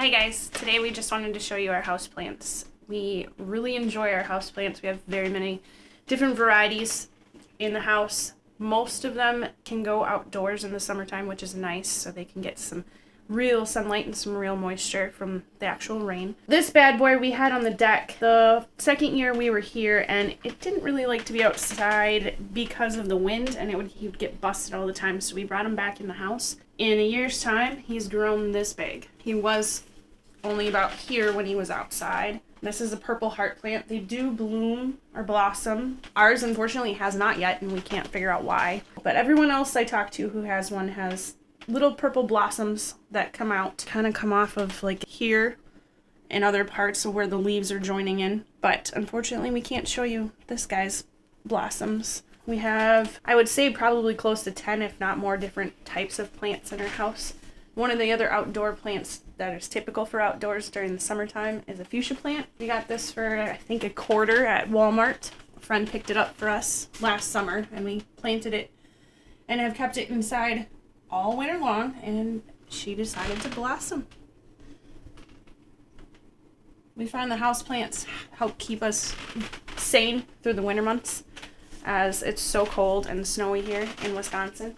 Hey guys, today we just wanted to show you our houseplants. We really enjoy our houseplants. We have very many different varieties in the house. Most of them can go outdoors in the summertime, which is nice, so they can get some real sunlight and some real moisture from the actual rain. This bad boy we had on the deck the second year we were here, and it didn't really like to be outside because of the wind, and he would get busted all the time, so we brought him back in the house. In a year's time, he's grown this big. He was only about here when he was outside. This is a purple heart plant. They do bloom or blossom. Ours, unfortunately, has not yet, and we can't figure out why. But everyone else I talk to who has one has little purple blossoms that come out, kind of come off of like here and other parts of where the leaves are joining in. But unfortunately, we can't show you this guy's blossoms. We have, I would say, probably close to 10, if not more, different types of plants in our house. One of the other outdoor plants that is typical for outdoors during the summertime is a fuchsia plant. We got this for, I think, $1 at Walmart. A friend picked it up for us last summer, and we planted it and have kept it inside all winter long, and she decided to blossom. We find the houseplants help keep us sane through the winter months, as it's so cold and snowy here in Wisconsin.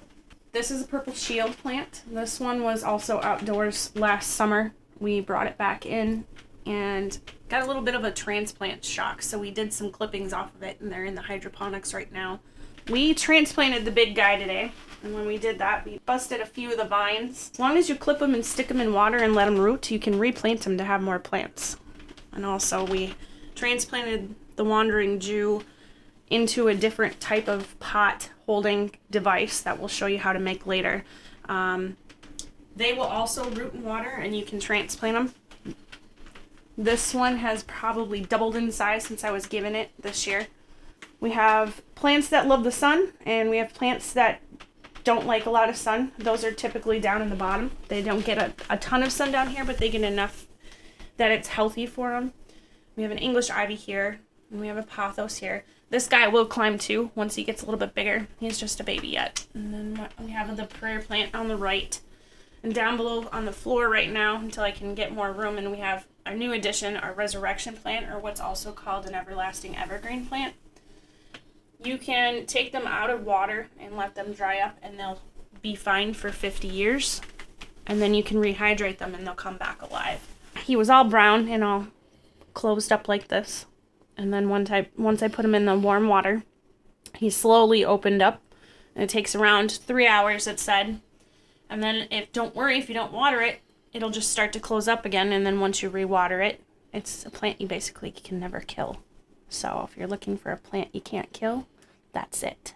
This is a purple shield plant. This one was also outdoors last summer. We brought it back in and got a little bit of a transplant shock, so we did some clippings off of it, and they're in the hydroponics right now. We transplanted the big guy today, and when we did that, we busted a few of the vines. As long as you clip them and stick them in water and let them root, you can replant them to have more plants. And also, we transplanted the wandering Jew into a different type of pot holding device that we'll show you how to make later. They will also root in water, and you can transplant them. This one has probably doubled in size since I was given it this year. We have plants that love the sun, and we have plants that don't like a lot of sun. Those are typically down in the bottom. They don't get a ton of sun down here, but they get enough that it's healthy for them. We have an English ivy here, and we have a pothos here. This guy will climb too once he gets a little bit bigger. He's just a baby yet. And then we have the prayer plant on the right. And down below on the floor right now, until I can get more room, and we have our new addition, our resurrection plant, or what's also called an everlasting evergreen plant. You can take them out of water and let them dry up, and they'll be fine for 50 years. And then you can rehydrate them, and they'll come back alive. He was all brown and all closed up like this. And then once I put him in the warm water, he slowly opened up. And it takes around 3 hours, it said. And then don't worry, if you don't water it, it'll just start to close up again. And then once you rewater it, it's a plant you basically can never kill. So if you're looking for a plant you can't kill, that's it.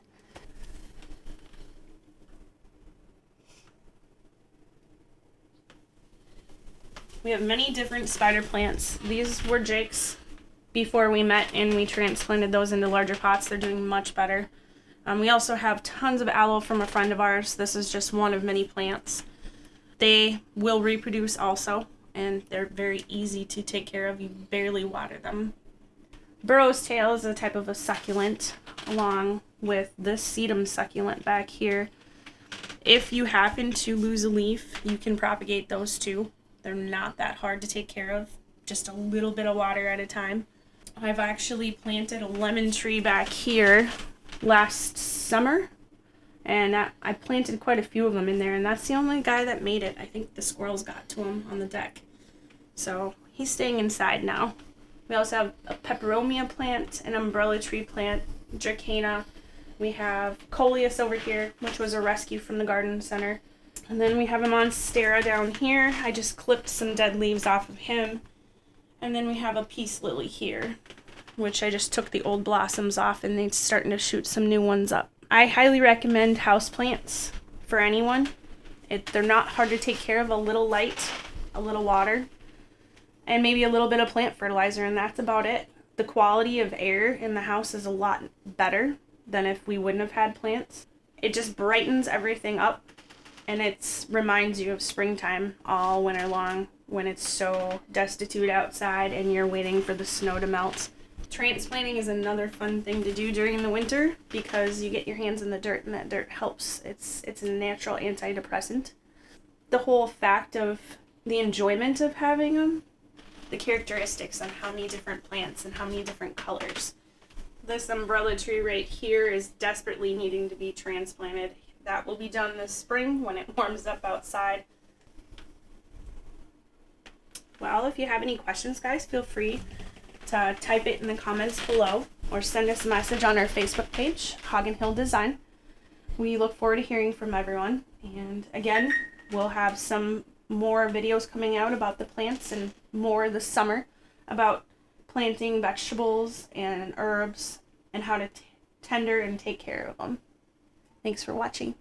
We have many different spider plants. These were Jake's before we met, and we transplanted those into larger pots. They're doing much better. We also have tons of aloe from a friend of ours. This is just one of many plants. They will reproduce also, and they're very easy to take care of. You barely water them. Burrow's tail is a type of a succulent, along with this sedum succulent back here. If you happen to lose a leaf, you can propagate those too. They're not that hard to take care of, just a little bit of water at a time. I've actually planted a lemon tree back here last summer, and I planted quite a few of them in there, and that's the only guy that made it. I think the squirrels got to him on the deck. So he's staying inside now. We also have a peperomia plant, an umbrella tree plant, dracena. We have coleus over here, which was a rescue from the garden center. And then we have a monstera down here. I just clipped some dead leaves off of him. And then we have a peace lily here, which I just took the old blossoms off, and they're starting to shoot some new ones up. I highly recommend houseplants for anyone. They're not hard to take care of. A little light, a little water, and maybe a little bit of plant fertilizer, and that's about it. The quality of air in the house is a lot better than if we wouldn't have had plants. It just brightens everything up, and it reminds you of springtime all winter long when it's so destitute outside and you're waiting for the snow to melt. Transplanting is another fun thing to do during the winter because you get your hands in the dirt, and that dirt helps. It's a natural antidepressant. The whole fact of the enjoyment of having them, the characteristics on how many different plants and how many different colors. This umbrella tree right here is desperately needing to be transplanted. That will be done this spring when it warms up outside. Well, if you have any questions, guys, feel free to type it in the comments below or send us a message on our Facebook page, Hagen Hill Design. We look forward to hearing from everyone. And again, we'll have some more videos coming out about the plants and more this summer about planting vegetables and herbs and how to tender and take care of them. Thanks for watching.